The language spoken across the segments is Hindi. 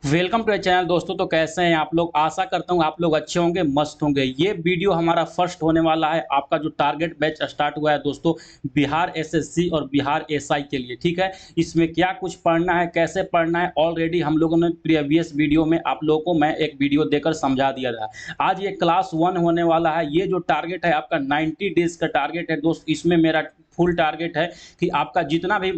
वेलकम टू चैनल दोस्तों। तो कैसे हैं आप लोग? आशा करता हूँ आप लोग अच्छे होंगे, मस्त होंगे। ये वीडियो हमारा फर्स्ट होने वाला है। आपका जो टारगेट बैच स्टार्ट हुआ है दोस्तों, बिहार एसएससी और बिहार एसआई के लिए, ठीक है। इसमें क्या कुछ पढ़ना है, कैसे पढ़ना है, ऑलरेडी हम लोगों ने प्रीवियस वीडियो में आप लोगों को मैं एक वीडियो देकर समझा दिया था। आज ये क्लास 1 होने वाला है। ये जो टारगेट है आपका 90 डेज का टारगेट है दोस्त। इसमें मेरा फुल टारगेट है कि आपका जितना भी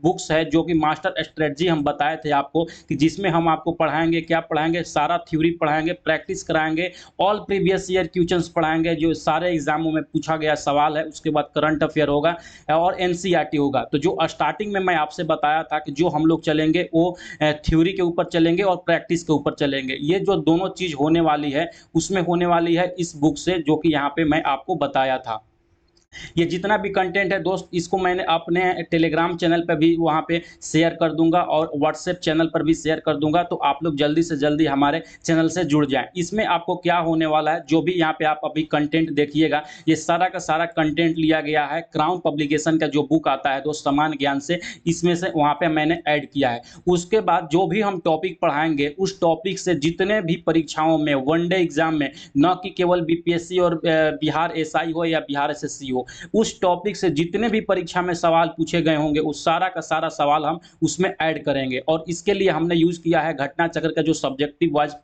बुक्स है, जो कि मास्टर स्ट्रेटजी हम बताए थे आपको, कि जिसमें हम आपको पढ़ाएंगे, क्या पढ़ाएंगे, सारा थ्योरी पढ़ाएंगे, प्रैक्टिस कराएंगे, ऑल प्रीवियस ईयर क्वेश्चंस पढ़ाएंगे, जो सारे एग्जामों में पूछा गया सवाल है। उसके बाद करंट अफेयर होगा और एनसीईआरटी होगा। तो जो स्टार्टिंग में मैं आपसे बताया था कि जो हम लोग चलेंगे वो थ्योरी के ऊपर चलेंगे और प्रैक्टिस के ऊपर चलेंगे। ये जो दोनों चीज़ होने वाली है उसमें होने वाली है इस बुक से, जो कि यहाँ पे मैं आपको बताया था। ये जितना भी कंटेंट है दोस्त, इसको मैंने अपने टेलीग्राम चैनल पे भी वहाँ पे शेयर कर दूंगा और व्हाट्सएप चैनल पर भी शेयर कर दूंगा। तो आप लोग जल्दी से जल्दी हमारे चैनल से जुड़ जाएं। इसमें आपको क्या होने वाला है, जो भी यहाँ पे आप अभी कंटेंट देखिएगा, ये सारा का सारा कंटेंट लिया गया है क्राउन पब्लिकेशन का जो बुक आता है दोस्त, समान ज्ञान से, इसमें से वहाँ पे मैंने ऐड किया है। उसके बाद जो भी हम टॉपिक पढ़ाएंगे, उस टॉपिक से जितने भी परीक्षाओं में, वनडे एग्जाम में, न कि केवल बीपीएससी और बिहार एसआई हो या बिहार एसएससी हो, उस टॉपिक से जितने भी परीक्षा में सवाल पूछे गए होंगे, उस सारा का सारा सवाल हम उसमें ऐड करेंगे। और इसके लिए हमने यूज किया है घटना चक्र का जो सब्जेक्टिव वाइज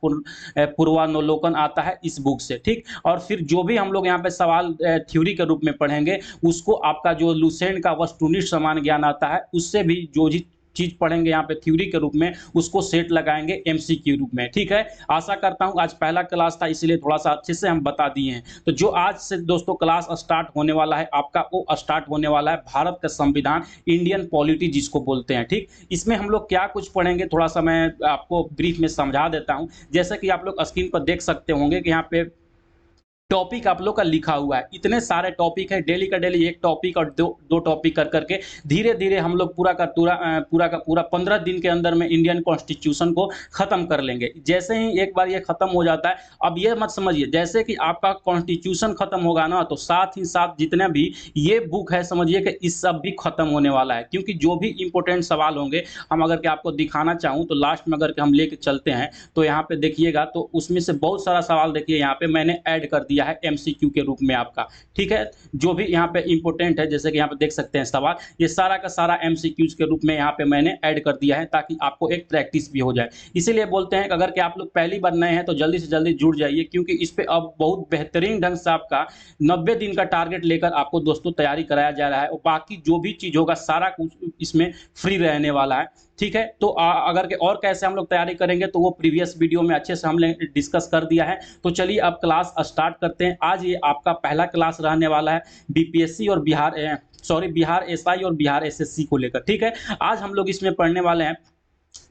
पूर्वावलोकन आता है इस बुक से, ठीक। और फिर जो भी हम लोग यहाँ पे सवाल थ्योरी के रूप में पढ़ेंगे, उसको आपका जो लुसेंट का वस्तुनिष्ठ समान ज्ञान आता है, उससे भी जो भी चीज पढ़ेंगे यहाँ पे थ्योरी के रूप में, उसको सेट लगाएंगे एमसीक्यू रूप में, ठीक है। आशा करता हूँ, आज पहला क्लास था इसलिए थोड़ा सा अच्छे से हम बता दिए हैं। तो जो आज से दोस्तों क्लास स्टार्ट होने वाला है आपका, वो स्टार्ट होने वाला है भारत का संविधान, इंडियन पॉलिटी जिसको बोलते हैं, ठीक। इसमें हम लोग क्या कुछ पढ़ेंगे, थोड़ा सा मैं आपको ब्रीफ में समझा देता हूँ। जैसे कि आप लोग स्क्रीन पर देख सकते होंगे कि यहाँ पे टॉपिक आप लोग का लिखा हुआ है। इतने सारे टॉपिक है, डेली का डेली एक टॉपिक और दो दो टॉपिक कर करके धीरे धीरे हम लोग पूरा का पूरा 15 दिन के अंदर में इंडियन कॉन्स्टिट्यूशन को खत्म कर लेंगे। जैसे ही एक बार ये खत्म हो जाता है, अब ये मत समझिए जैसे कि आपका कॉन्स्टिट्यूशन खत्म होगा ना, तो साथ ही साथ जितने भी ये बुक है, समझिए कि इस सब भी खत्म होने वाला है। क्योंकि जो भी इंपॉर्टेंट सवाल होंगे, हम अगर के आपको दिखाना चाहूँ तो लास्ट में अगर के हम लेके चलते हैं, तो यहाँ पे देखिएगा, तो उसमें से बहुत सारा सवाल देखिए यहाँ पे मैंने ऐड कर दिया है एमसीक्यू के रूप में आपका, ठीक है। जो भी यहाँ पे इंपॉर्टेंट है, जैसे कि यहाँ पे देख सकते हैं सवाल, ये सारा का सारा एमसीक्यूज के रूप में यहाँ पे मैंने ऐड कर दिया है, ताकि आपको एक प्रैक्टिस भी हो जाए। इसीलिए बोलते हैं कि अगर कि आप लोग पहली बार नए हैं तो जल्दी से जल्दी जुड़ जाइए, क्योंकि इस पे अब बहुत बेहतरीन ढंग से आपका 90 दिन का टारगेट लेकर आपको दोस्तों तैयारी कराया जा रहा है। और बाकी जो भी चीज होगा सारा कुछ इसमें फ्री रहने वाला है, ठीक है। तो अगर के और कैसे हम लोग तैयारी करेंगे, तो वो प्रीवियस वीडियो में अच्छे से हमने डिस्कस कर दिया है। तो चलिए अब क्लास स्टार्ट करते हैं। आज ये आपका पहला क्लास रहने वाला है बीपीएससी और बिहार एसआई और बिहार एसएससी को लेकर, ठीक है। आज हम लोग इसमें पढ़ने वाले हैं,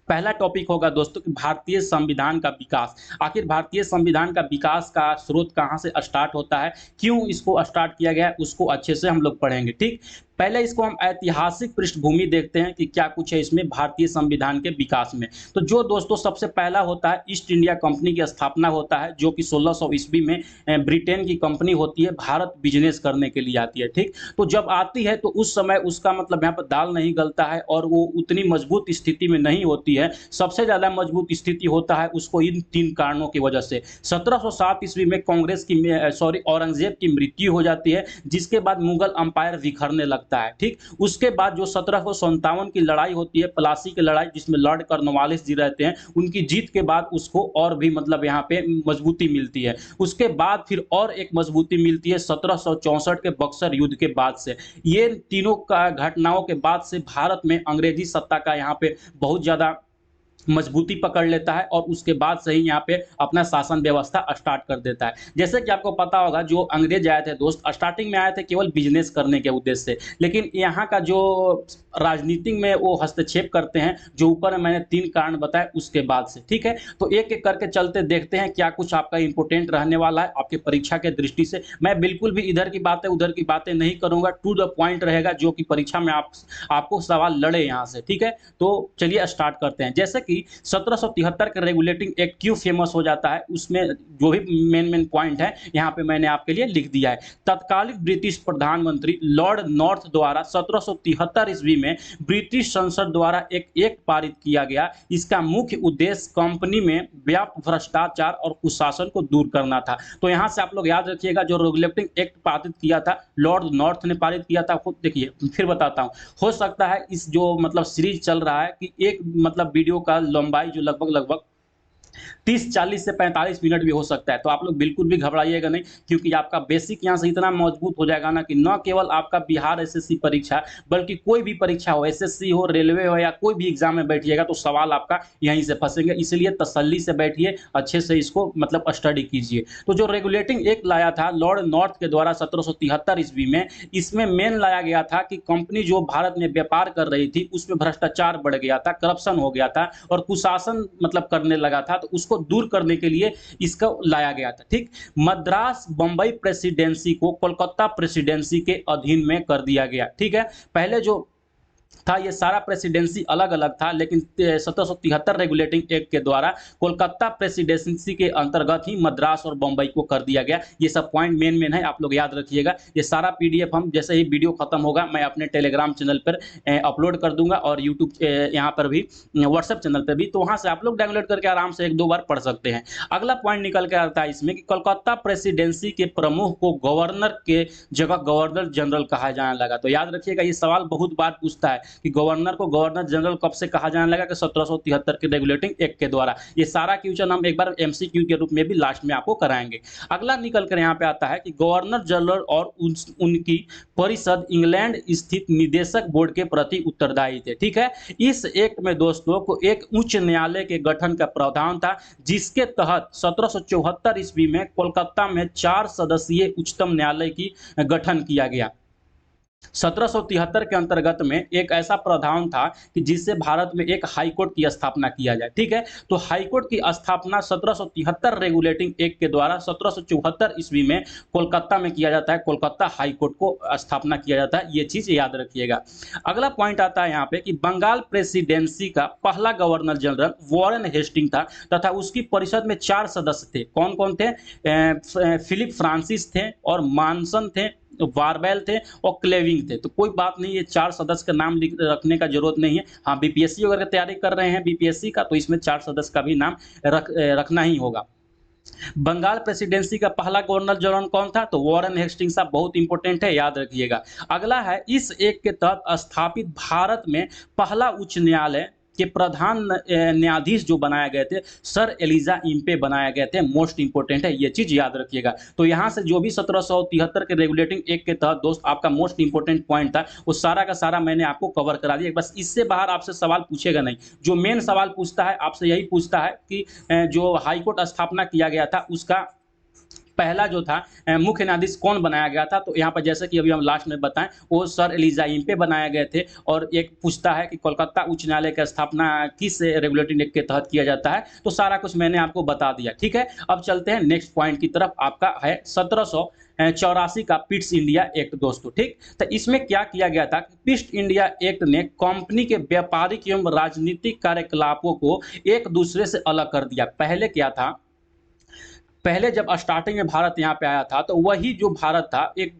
पहला टॉपिक होगा दोस्तों कि भारतीय संविधान का विकास। आखिर भारतीय संविधान का विकास का स्रोत कहाँ से स्टार्ट होता है, क्यों इसको स्टार्ट किया गया है, उसको अच्छे से हम लोग पढ़ेंगे, ठीक। पहले इसको हम ऐतिहासिक पृष्ठभूमि देखते हैं कि क्या कुछ है इसमें भारतीय संविधान के विकास में। तो जो दोस्तों सबसे पहला होता है, ईस्ट इंडिया कंपनी की स्थापना होता है, जो कि 1600 ईस्वी में ब्रिटेन की कंपनी होती है, भारत बिजनेस करने के लिए आती है, ठीक। तो जब आती है तो उस समय उसका मतलब यहाँ पर दाल नहीं गलता है और वो उतनी मजबूत स्थिति में नहीं होती है। सबसे ज्यादा मजबूत स्थिति होता है उसको इन 3 कारणों की वजह से। 1707 ईस्वी में औरंगजेब की मृत्यु हो जाती है, जिसके बाद मुगल अंपायर बिखरने लगता है, ठीक। उसके बाद जो 1757 की लड़ाई होती है, प्लासी की लड़ाई, जिसमें लॉर्ड कॉर्नवालिस जी रहते हैं, उनकी जीत के बाद उसको और भी मतलब यहाँ पे मजबूती मिलती है। उसके बाद फिर और एक मजबूती मिलती है 1764 के बक्सर युद्ध के बाद से। ये तीनों का घटनाओं के बाद से भारत में अंग्रेजी सत्ता का यहाँ पे बहुत ज्यादा मजबूती पकड़ लेता है, और उसके बाद से ही यहाँ पे अपना शासन व्यवस्था स्टार्ट कर देता है। जैसे कि आपको पता होगा, जो अंग्रेज आए थे दोस्त, स्टार्टिंग में आए थे केवल बिजनेस करने के उद्देश्य से, लेकिन यहाँ का जो राजनीति में वो हस्तक्षेप करते हैं, जो ऊपर मैंने 3 कारण बताए उसके बाद से, ठीक है। तो एक एक करके चलते देखते हैं क्या कुछ आपका इंपोर्टेंट रहने वाला है आपके परीक्षा के दृष्टि से। मैं बिल्कुल भी इधर की बातें उधर की बातें नहीं करूंगा, टू द पॉइंट रहेगा, जो कि परीक्षा में आपको सवाल लड़े यहाँ से, ठीक है। तो चलिए स्टार्ट करते हैं। जैसे कि 1773 का रेगुलेटिंग एक्ट क्यों फेमस हो जाता है, उसमें जो भी मेन पॉइंट है यहाँ पे मैंने आपके लिए लिख दिया है। तत्कालिक ब्रिटिश प्रधानमंत्री लॉर्ड नॉर्थ द्वारा 1773 ईस्वी में ब्रिटिश संसद द्वारा एक एक्ट पारित किया गया। इसका मुख्य उद्देश्य कंपनी में व्याप्त भ्रष्टाचार और कुशासन को दूर करना था। तो यहाँ से आप लोग याद रखिएगा, जो रेगुलेटिंग एक्ट पारित किया था लॉर्ड नॉर्थ ने पारित किया था। खुद देखिए, फिर बताता हूँ, हो सकता है इस जो मतलब सीरीज चल रहा है कि एक मतलब वीडियो का लंबाई जो लगभग 30-40 से 45 मिनट भी हो सकता है। तो आप लोग बिल्कुल भी घबराइएगा नहीं, क्योंकि आपका बेसिक यहाँ से इतना मजबूत हो जाएगा ना कि न केवल आपका बिहार एसएससी परीक्षा, बल्कि कोई भी परीक्षा हो, एसएससी हो, रेलवे हो, या कोई भी एग्जाम में बैठिएगा तो सवाल आपका यहीं से फंसेंगे। इसलिए तसल्ली से बैठिए, अच्छे से इसको मतलब स्टडी कीजिए। तो जो रेगुलेटिंग एक्ट लाया था लॉर्ड नॉर्थ के द्वारा 1773 ईस्वी में, इसमें मेन लाया गया था कि कंपनी जो भारत में व्यापार कर रही थी उसमें भ्रष्टाचार बढ़ गया था, करप्शन हो गया था और कुशासन मतलब करने लगा था। तो उसको दूर करने के लिए इसको लाया गया था। ठीक, मद्रास बंबई प्रेसिडेंसी को कोलकाता प्रेसिडेंसी के अधीन में कर दिया गया। ठीक है, पहले जो था ये सारा प्रेसिडेंसी अलग अलग था, लेकिन 1773 रेगुलेटिंग एक्ट के द्वारा कोलकाता प्रेसिडेंसी के अंतर्गत ही मद्रास और बंबई को कर दिया गया। ये सब पॉइंट मेन है, आप लोग याद रखिएगा। ये सारा पीडीएफ हम जैसे ही वीडियो खत्म होगा मैं अपने टेलीग्राम चैनल पर अपलोड कर दूंगा और यूट्यूब यहाँ पर भी, व्हाट्सएप चैनल पर भी, तो वहाँ से आप लोग डाउनलोड करके आराम से 1-2 बार पढ़ सकते हैं। अगला पॉइंट निकल के आता है इसमें कि कोलकाता प्रेसिडेंसी के प्रमुख को गवर्नर के जगह गवर्नर जनरल कहा जाने लगा। तो याद रखिएगा, ये सवाल बहुत बार पूछता है कि गवर्नर को गवर्नर जनरल कब से कहा जाने लगा, कि 1773 के रेगुलेटिंग एक्ट के द्वारा। ये सारा क्वेश्चन हम एक बार एमसीक्यू के रूप में भी लास्ट में आपको कराएंगे। अगला निकल कर यहाँ पे आता है कि गवर्नर जनरल और उनकी परिषद इंग्लैंड स्थित निदेशक बोर्ड के प्रति उत्तरदायी थे। ठीक है, इस एक्ट में दोस्तों को एक उच्च न्यायालय के गठन का प्रावधान था, जिसके तहत 1774 ईस्वी में कोलकाता में 4 सदस्यीय उच्चतम न्यायालय की गठन किया गया। 1773 के अंतर्गत में एक ऐसा प्रावधान था कि जिससे भारत में एक हाई कोर्ट की स्थापना किया जाए। ठीक है, तो हाई कोर्ट की स्थापना 1773 रेगुलेटिंग एक्ट के द्वारा 1774 ईस्वी में कोलकाता में किया जाता है। कोलकाता हाई कोर्ट को स्थापना किया जाता है, ये चीज याद रखिएगा। अगला पॉइंट आता है यहाँ पे कि बंगाल प्रेसिडेंसी का पहला गवर्नर जनरल वॉरेन हेस्टिंग था तथा उसकी परिषद में 4 सदस्य थे। कौन कौन थे? फिलिप फ्रांसिस थे और मानसन थे, वारबेल थे और क्लेविंग थे। तो कोई बात नहीं, ये 4 सदस्य का नाम रखने का जरूरत नहीं है। हाँ, बीपीएससी अगर तैयारी कर रहे हैं बीपीएससी का, तो इसमें 4 सदस्य का भी नाम रखना ही होगा। बंगाल प्रेसिडेंसी का पहला गवर्नर जनरल कौन था? तो वॉरेन हेस्टिंग्स साहब, बहुत इंपॉर्टेंट है, याद रखिएगा। अगला है, इस एक्ट के तहत स्थापित भारत में पहला उच्च न्यायालय के प्रधान न्यायाधीश जो बनाए गए थे सर एलिजा इम्पे बनाए गए थे। मोस्ट इंपोर्टेंट है, ये चीज याद रखिएगा। तो यहां से जो भी 1773 के रेगुलेटिंग एक्ट के तहत दोस्त आपका मोस्ट इंपोर्टेंट पॉइंट था, वो सारा का सारा मैंने आपको कवर करा दिया। बस इससे बाहर आपसे सवाल पूछेगा नहीं। जो मेन सवाल पूछता है आपसे यही पूछता है कि जो हाईकोर्ट स्थापना किया गया था उसका पहला जो था मुख्य न्यायाधीश कौन बनाया गया था। तो यहाँ पर जैसे कि अभी हम लास्ट में बताएं, वो सर एलिजा इम्पे बनाए गए थे। और एक पूछता है कि कोलकाता उच्च न्यायालय की स्थापना किस रेगुलेटिंग एक्ट के तहत किया जाता है। तो सारा कुछ मैंने आपको बता दिया। ठीक है, अब चलते हैं नेक्स्ट पॉइंट की तरफ। आपका है 1784 का पिट्स इंडिया एक्ट दोस्तों। ठीक, तो इसमें क्या किया गया था कि पिट्स इंडिया एक्ट ने कंपनी के व्यापारिक एवं राजनीतिक कार्यकलापों को एक दूसरे से अलग कर दिया। पहले क्या था, पहले जब स्टार्टिंग में भारत यहाँ पे आया था तो वही जो भारत था एक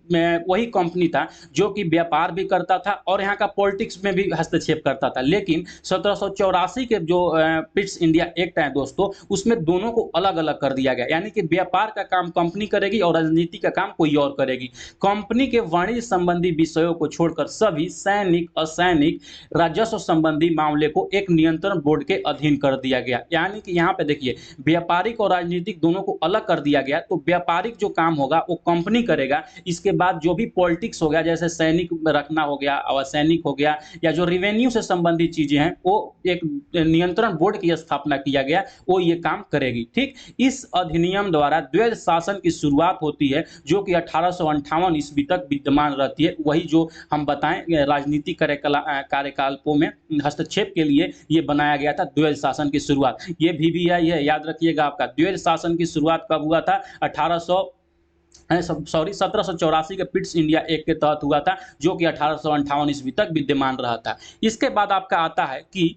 वही कंपनी था जो कि व्यापार भी करता था और यहाँ का पॉलिटिक्स में भी हस्तक्षेप करता था। लेकिन 1784 के जो पिट्स इंडिया एक्ट है दोस्तों, उसमें दोनों को अलग अलग कर दिया गया। यानी कि व्यापार का काम कंपनी करेगी और राजनीति का काम कोई और करेगी। कंपनी के वाणिज्य संबंधी विषयों को छोड़कर सभी सैनिक, असैनिक, राजस्व संबंधी मामले को एक नियंत्रण बोर्ड के अधीन कर दिया गया। यानी कि यहाँ पे देखिए, व्यापारिक और राजनीतिक दोनों को अलग कर दिया गया। तो व्यापारिक जो काम होगा वो कंपनी करेगा। इसके बाद जो भी पॉलिटिक्स हो गया, जैसे सैनिक रखना हो गया और सैनिक हो गया, या जो रिवेन्यू से संबंधित चीजें हैं, वो एक नियंत्रण बोर्ड की स्थापना किया गया, वो ये काम करेगी। ठीक, इस अधिनियम द्वारा द्वैध शासन की शुरुआत होती है जो कि 1858 ईस्वी तक विद्यमान रहती है। वही जो हम बताएं राजनीतिक कार्यकलापों में हस्तक्षेप के लिए ये बनाया गया था, द्वैध शासन की शुरुआत। ये भी है, ये याद रखिएगा। आपका द्वैध शासन की शुरुआत कब हुआ था? 1784 के पिट्स इंडिया एक्ट के तहत हुआ था, जो कि 1858 ईस्वी तक विद्यमान रहा था। इसके बाद आपका आता है कि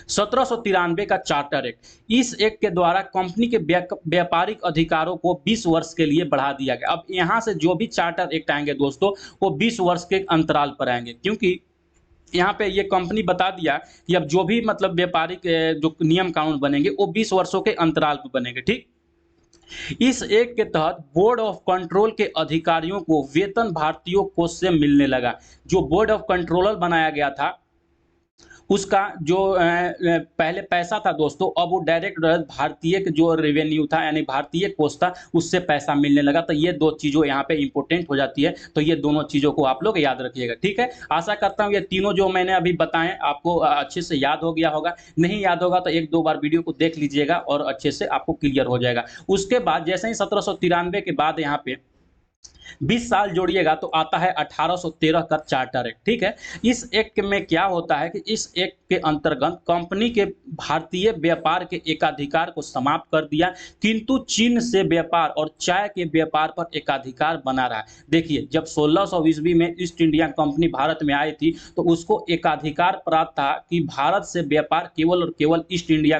1793 का चार्टर एक्ट, इस एक्ट के द्वारा कंपनी के व्यापारिक अधिकारों को 20 वर्ष के लिए बढ़ा दिया गया। अब यहाँ से जो भी चार्टर एक्ट आएंगे दोस्तों, वो 20 वर्ष के अंतराल पर आएंगे, क्योंकि यहाँ पे ये कंपनी बता दिया कि अब जो भी मतलब व्यापारिक जो नियम कानून बनेंगे वो 20 वर्षों के अंतराल पर बनेंगे। ठीक, इस एक्ट के तहत बोर्ड ऑफ कंट्रोल के अधिकारियों को वेतन भारतीय कोष से मिलने लगा। जो बोर्ड ऑफ कंट्रोलर बनाया गया था, उसका जो पहले पैसा था दोस्तों, अब वो डायरेक्ट भारतीय जो रेवेन्यू था यानी भारतीय कोष था, उससे पैसा मिलने लगा। तो ये दो चीज़ों यहाँ पे इंपॉर्टेंट हो जाती है, तो ये दोनों चीज़ों को आप लोग याद रखिएगा। ठीक है, आशा करता हूँ ये तीनों जो मैंने अभी बताएं आपको अच्छे से याद हो गया होगा। नहीं याद होगा तो एक दो बार वीडियो को देख लीजिएगा और अच्छे से आपको क्लियर हो जाएगा। उसके बाद जैसे ही 1793 के बाद यहाँ पे 20 साल जोड़िएगा तो आता है 1813 का चार्टर एक्ट। ठीक है, इस एक्ट में क्या होता है कि इस एक्ट के अंतर्गत कंपनी के भारतीय व्यापार के एकाधिकार को समाप्त कर दिया, किंतु चीन से व्यापार और चाय के व्यापार पर एकाधिकार बना रहा। देखिए, जब 1600 ईस्वी में ईस्ट इंडिया कंपनी भारत में आई थी तो उसको एकाधिकार प्राप्त था कि भारत से व्यापार केवल और केवल ईस्ट इंडिया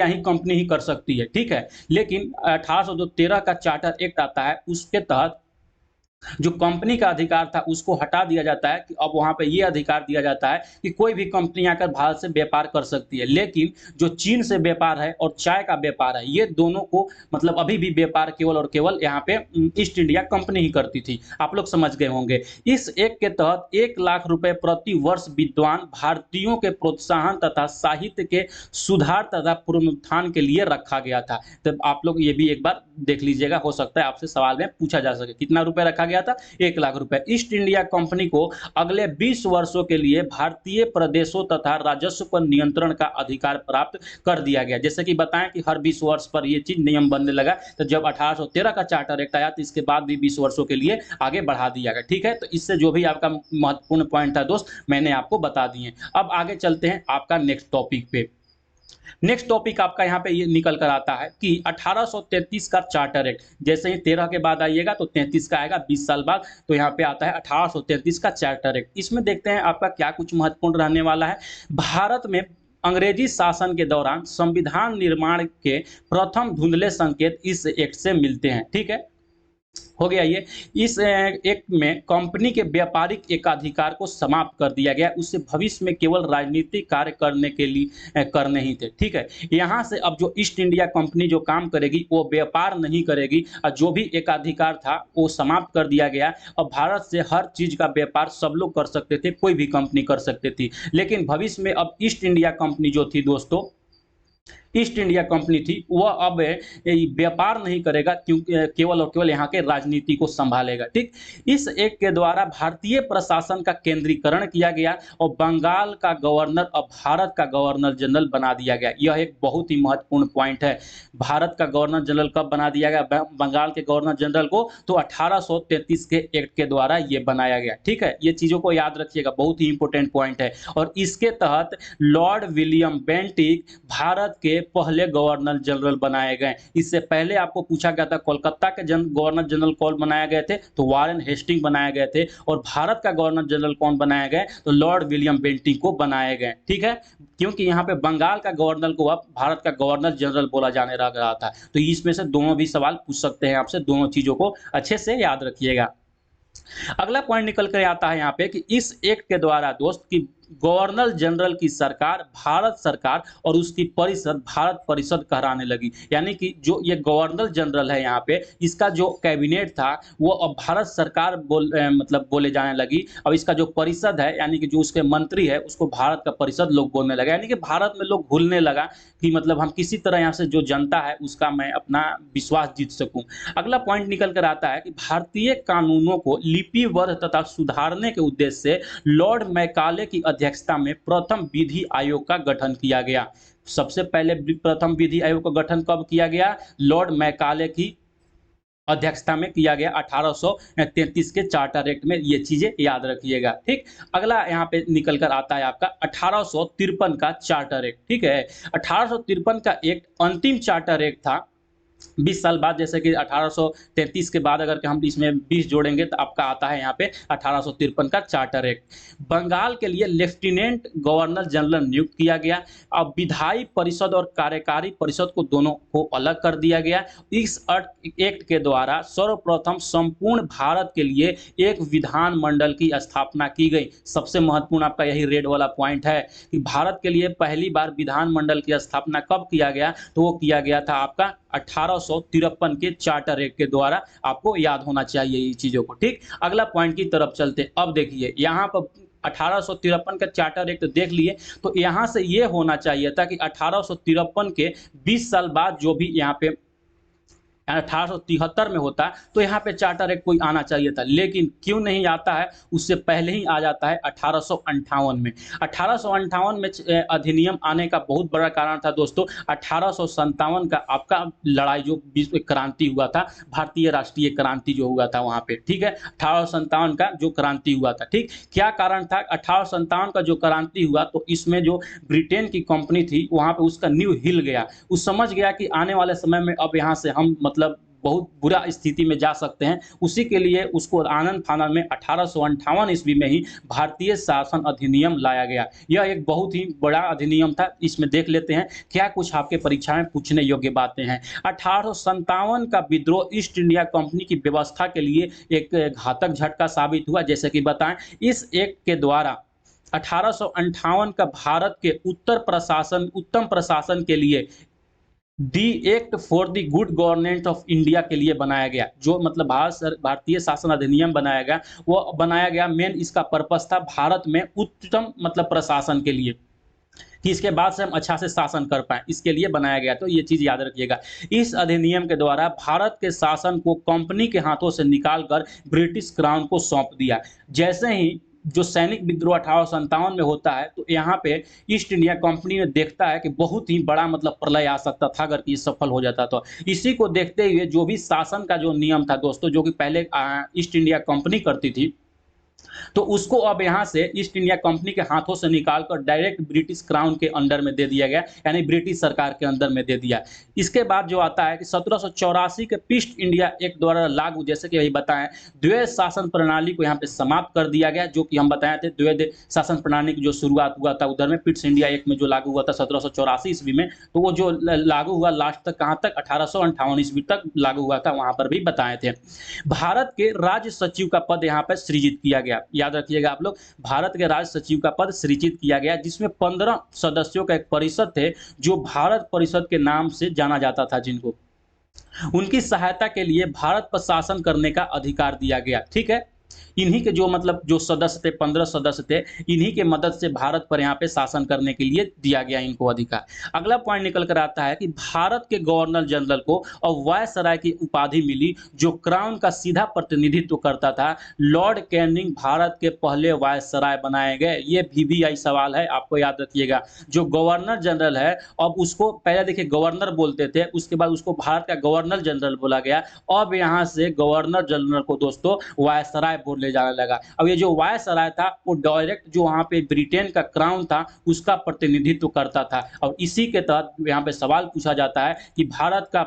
ही कंपनी ही कर सकती है। ठीक है, लेकिन 1813 का चार्टर एक्ट आता है, उसके तहत जो कंपनी का अधिकार था उसको हटा दिया जाता है कि अब वहां पे ये अधिकार दिया जाता है कि कोई भी कंपनी आकर भारत से व्यापार कर सकती है। लेकिन जो चीन से व्यापार है और चाय का व्यापार है, ये दोनों को मतलब अभी भी व्यापार केवल और केवल यहाँ पे ईस्ट इंडिया कंपनी ही करती थी। आप लोग समझ गए होंगे। इस एक्ट के तहत 1 लाख रुपए प्रति वर्ष विद्वान भारतीयों के प्रोत्साहन तथा साहित्य के सुधार तथा पुनरुत्थान के लिए रखा गया था। तो आप लोग ये भी एक बार देख लीजिएगा, हो सकता है आपसे सवाल में पूछा जा सके। कितना रुपए रखा गया था? 1 लाख रुपए। ईस्ट इंडिया कंपनी को अगले 20 वर्षों के लिए भारतीय प्रदेशों तथा राजस्व पर नियंत्रण का अधिकार प्राप्त कर दिया गया। जैसे कि बताएं कि हर 20 वर्ष पर यह चीज नियम बनने लगा, तो जब 1813 का चार्टर एक्ट आया तो इसके बाद भी 20 वर्षों के लिए आगे बढ़ा दिया गया। ठीक है, तो इससे जो भी आपका महत्वपूर्ण पॉइंट था दोस्त, मैंने आपको बता दिए। अब आगे चलते हैं आपका नेक्स्ट टॉपिक पे। नेक्स्ट टॉपिक आपका यहाँ पे ये निकल कर आता है कि 1833 का चार्टर एक्ट। जैसे ही 13 के बाद आइएगा तो 33 का आएगा, 20 साल बाद, तो यहाँ पे आता है 1833 का चार्टर एक्ट। इसमें देखते हैं आपका क्या कुछ महत्वपूर्ण रहने वाला है। भारत में अंग्रेजी शासन के दौरान संविधान निर्माण के प्रथम धुंधले संकेत इस एक्ट से मिलते हैं। ठीक है, हो गया ये। इस एक्ट में कंपनी के व्यापारिक एकाधिकार को समाप्त कर दिया गया, उससे भविष्य में केवल राजनीतिक कार्य करने के लिए करने ही थे। ठीक है, यहाँ से अब जो ईस्ट इंडिया कंपनी जो काम करेगी वो व्यापार नहीं करेगी, और जो भी एकाधिकार था वो समाप्त कर दिया गया। और भारत से हर चीज का व्यापार सब लोग कर सकते थे, कोई भी कंपनी कर सकती थी। लेकिन भविष्य में अब ईस्ट इंडिया कंपनी जो थी दोस्तों, ईस्ट इंडिया कंपनी थी, वह अब व्यापार नहीं करेगा, क्योंकि केवल और केवल यहाँ के राजनीति को संभालेगा। ठीक, इस एक्ट के द्वारा भारतीय प्रशासन का केंद्रीकरण किया गया और बंगाल का गवर्नर अब भारत का गवर्नर जनरल बना दिया गया। यह एक बहुत ही महत्वपूर्ण पॉइंट है। भारत का गवर्नर जनरल कब बना दिया गया बंगाल के गवर्नर जनरल को? तो 1833 के एक्ट के द्वारा ये बनाया गया। ठीक है, ये चीजों को याद रखिएगा, बहुत ही इंपॉर्टेंट पॉइंट है। और इसके तहत लॉर्ड विलियम बेंटिक भारत के पहले गवर्नर जनरल बनाए गए। इससे पहले आपको पूछा गया था कोलकाता के गवर्नर जनरल कौन बनाए गए थे? तो वारेन हेस्टिंग बनाए गए थे। और भारत का गवर्नर जनरल कौन बनाए गए? तो लॉर्ड विलियम बेंटिक को बनाए गए। ठीक है, क्योंकि यहाँ पे बंगाल का गवर्नर को अब भारत का गवर्नर जनरल बोला जाने लग रहा था। तो इसमें से दोनों भी सवाल पूछ सकते हैं आपसे, दोनों चीजों को अच्छे से याद रखिएगा। अगला पॉइंट निकल कर आता है यहाँ पे कि इस एक्ट के द्वारा दोस्त की गवर्नर जनरल की सरकार भारत सरकार और उसकी परिषद भारत परिषद कहलाने लगी। यानी कि जो ये गवर्नर जनरल है यहाँ पे, इसका जो कैबिनेट था वो अब भारत सरकार मतलब बोले जाने लगी। अब इसका जो परिषद है यानी कि जो उसके मंत्री है उसको भारत का परिषद लोग बोलने लगे। यानी कि भारत में लोग भूलने लगा कि मतलब हम किसी तरह यहाँ से जो जनता है उसका मैं अपना विश्वास जीत सकूं। अगला पॉइंट निकल कर आता है कि भारतीय कानूनों को लिपिबद्ध तथा सुधारने के उद्देश्य से लॉर्ड मैकाले की अध्यक्षता में प्रथम विधि आयोग का गठन किया गया। सबसे पहले प्रथम विधि आयोग का गठन कब किया गया? लॉर्ड मैकाले की अध्यक्षता में किया गया 1833 के चार्टर एक्ट में। ये चीजें याद रखिएगा। ठीक, अगला यहाँ पे निकल कर आता है आपका 1853 का चार्टर एक्ट। ठीक है, 1853 का एक्ट अंतिम चार्टर एक्ट था 20 साल बाद, जैसे कि 1833 के बाद अगर हम इसमें 20 जोड़ेंगे तो आपका आता है यहाँ पे 1853 का चार्टर एक्ट। बंगाल के लिए लेफ्टिनेंट गवर्नर जनरल नियुक्त किया गया। अब विधायी परिषद और कार्यकारी परिषद को दोनों को अलग कर दिया गया। इस एक्ट के द्वारा सर्वप्रथम संपूर्ण भारत के लिए एक विधान मंडल की स्थापना की गई। सबसे महत्वपूर्ण आपका यही रेड वाला पॉइंट है कि भारत के लिए पहली बार विधान मंडल की स्थापना कब किया गया, तो वो किया गया था आपका 1853 के चार्टर एक्ट के द्वारा। आपको याद होना चाहिए ये चीजों को। ठीक, अगला पॉइंट की तरफ चलते। अब देखिए यहाँ पर 1853 का चार्टर एक्ट देख लिए, तो यहाँ से ये होना चाहिए था कि 1853 के 20 साल बाद जो भी यहाँ पे 1873 में होता, तो यहाँ पे चार्टर एक्ट कोई आना चाहिए था, लेकिन क्यों नहीं आता है, उससे पहले ही आ जाता है 1858 में। 1858 में अधिनियम आने का बहुत बड़ा कारण था दोस्तों 1857 का आपका लड़ाई, जो विश्व क्रांति हुआ था, भारतीय राष्ट्रीय क्रांति जो हुआ था वहाँ पे। ठीक है, 1857 का जो क्रांति हुआ था। ठीक, क्या कारण था 1857 का जो क्रांति हुआ, तो इसमें जो ब्रिटेन की कंपनी थी वहाँ पे उसका नींव हिल गया। वो समझ गया कि आने वाले समय में अब यहाँ से हम मतलब बहुत बुरा स्थिति में जा सकते हैं। उसी के लिए उसको आनन फानन में 1858 ईस्वी में ही भारतीय शासन अधिनियम लाया गया। यह एक बहुत ही बड़ा अधिनियम था। इसमें देख लेते हैं क्या कुछ आपके परीक्षा में पूछने योग्य बातें हैं। 1857 का विद्रोह ईस्ट इंडिया कंपनी की व्यवस्था के लिए एक घातक झटका साबित हुआ। जैसे कि बताएं, इस एक्ट के द्वारा 1858 का भारत के उत्तम प्रशासन के लिए the act for the good governance of India के लिए बनाया गया। जो मतलब भारतीय शासन अधिनियम बनाया गया, वो बनाया गया मेन इसका पर्पस था भारत में उत्तम मतलब प्रशासन के लिए, कि इसके बाद से हम अच्छा से शासन कर पाएं, इसके लिए बनाया गया। तो ये चीज याद रखिएगा। इस अधिनियम के द्वारा भारत के शासन को कंपनी के हाथों से निकालकर ब्रिटिश क्राउन को सौंप दिया। जैसे ही जो सैनिक विद्रोह 1857 में होता है, तो यहाँ पे ईस्ट इंडिया कंपनी ने देखता है कि बहुत ही बड़ा मतलब प्रलय आ सकता था अगर ये सफल हो जाता तो। इसी को देखते हुए जो भी शासन का जो नियम था दोस्तों, जो कि पहले ईस्ट इंडिया कंपनी करती थी, तो उसको अब यहाँ से ईस्ट इंडिया कंपनी के हाथों से निकालकर डायरेक्ट ब्रिटिश क्राउन के अंडर में दे दिया गया, यानी ब्रिटिश सरकार के अंदर में दे दिया। इसके बाद जो आता है कि 1784 के ईस्ट इंडिया एक्ट द्वारा लागू, जैसे कि वही बताएं, द्वैध शासन प्रणाली को यहाँ पे समाप्त कर दिया गया। जो कि हम बताए थे द्वैध शासन प्रणाली की जो शुरुआत हुआ था उधर में ईस्ट इंडिया एक्ट में जो लागू हुआ था 1784 ईस्वी में, तो वो जो लागू हुआ लास्ट तक कहाँ तक 1858 ईस्वी तक लागू हुआ था, वहां पर भी बताए थे। भारत के राज्य सचिव का पद यहाँ पर सृजित किया गया। याद रखिएगा आप लोग, भारत के राज्य सचिव का पद सृजित किया गया, जिसमें 15 सदस्यों का एक परिषद थे, जो भारत परिषद के नाम से जाना जाता था, जिनको उनकी सहायता के लिए भारत पर शासन करने का अधिकार दिया गया। ठीक है, इन्हीं के जो मतलब जो सदस्य थे, 15 सदस्य थे, इन्हीं के मदद से भारत पर यहाँ पे शासन करने के लिए दिया गया इनको अधिकार। अगला पॉइंट निकल कर आता है कि भारत के गवर्नर जनरल को और वायसराय की उपाधि मिली, जो क्राउन का सीधा प्रतिनिधित्व करता था। लॉर्ड कैनिंग भारत के पहले वायसराय बनाए गए। ये VVI सवाल है, आपको याद रखिएगा। जो गवर्नर जनरल है, अब उसको पहले देखिए गवर्नर बोलते थे, उसके बाद उसको भारत का गवर्नर जनरल बोला गया। अब यहाँ से गवर्नर जनरल को दोस्तों वायसराय बोले जाने लगा। अब ये जो वायसराय था, वो डायरेक्ट जो वहां पे ब्रिटेन का क्राउन था उसका प्रतिनिधित्व करता था। और इसी के तहत यहाँ पे सवाल पूछा जाता है कि भारत का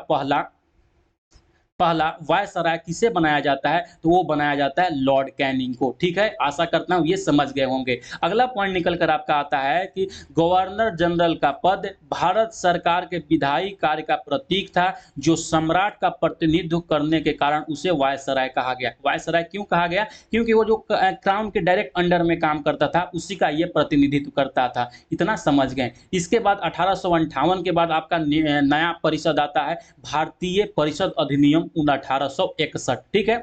पहला वायसराय किसे बनाया जाता है, तो वो बनाया जाता है लॉर्ड कैनिंग को। ठीक है, आशा करता हूं ये समझ गए होंगे। अगला पॉइंट निकल कर आपका आता है कि गवर्नर जनरल का पद भारत सरकार के विधायी कार्य का प्रतीक था, जो सम्राट का प्रतिनिधित्व करने के कारण उसे वायसराय कहा गया। वायसराय क्यों कहा गया? क्योंकि वो जो क्राउन के डायरेक्ट अंडर में काम करता था, उसी का ये प्रतिनिधित्व करता था। इतना समझ गए। इसके बाद 1858 के बाद आपका नया परिषद आता है, भारतीय परिषद अधिनियम 1861। ठीक है,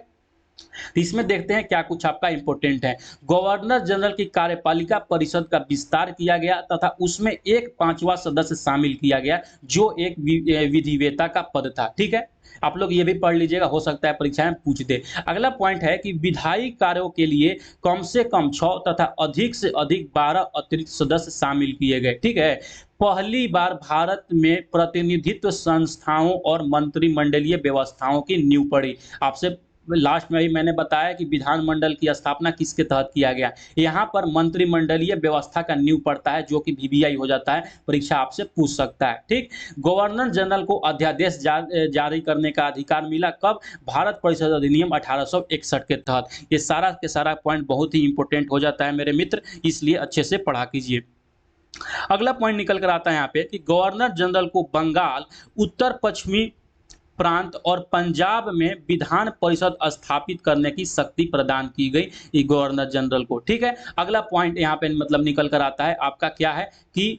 तो इसमें देखते हैं क्या कुछ आपका इंपॉर्टेंट है। गवर्नर जनरल की कार्यपालिका परिषद का विस्तार किया गया तथा उसमें एक 5वां सदस्य शामिल किया गया, जो एक विधिवेता का पद था। ठीक है, आप लोग ये भी पढ़ लीजिएगा, हो सकता है परीक्षा में पूछ दे। अगला पॉइंट है कि विधायी कार्यों के लिए कम से कम 6 तथा अधिक से अधिक 12 अतिरिक्त सदस्य शामिल किए गए। ठीक है, पहली बार भारत में प्रतिनिधित्व संस्थाओं और मंत्रिमंडलीय व्यवस्थाओं की नींव पड़ी। आपसे लास्ट में भी मैंने बताया कि विधानमंडल की स्थापना किसके तहत किया गया। यहाँ पर मंत्रिमंडलीय व्यवस्था का नींव पड़ता है, जो कि वीवीआई हो जाता है, परीक्षा आपसे पूछ सकता है। ठीक, गवर्नर जनरल को अध्यादेश जारी करने का अधिकार मिला कब? भारत परिषद अधिनियम 1861 के तहत। ये सारा के सारा पॉइंट बहुत ही इंपॉर्टेंट हो जाता है मेरे मित्र, इसलिए अच्छे से पढ़ा कीजिए। अगला पॉइंट निकल कर आता है यहाँ पे कि गवर्नर जनरल को बंगाल, उत्तर पश्चिमी प्रांत और पंजाब में विधान परिषद स्थापित करने की शक्ति प्रदान की गई गवर्नर जनरल को। ठीक है, अगला पॉइंट यहाँ पे मतलब निकल कर आता है आपका क्या है कि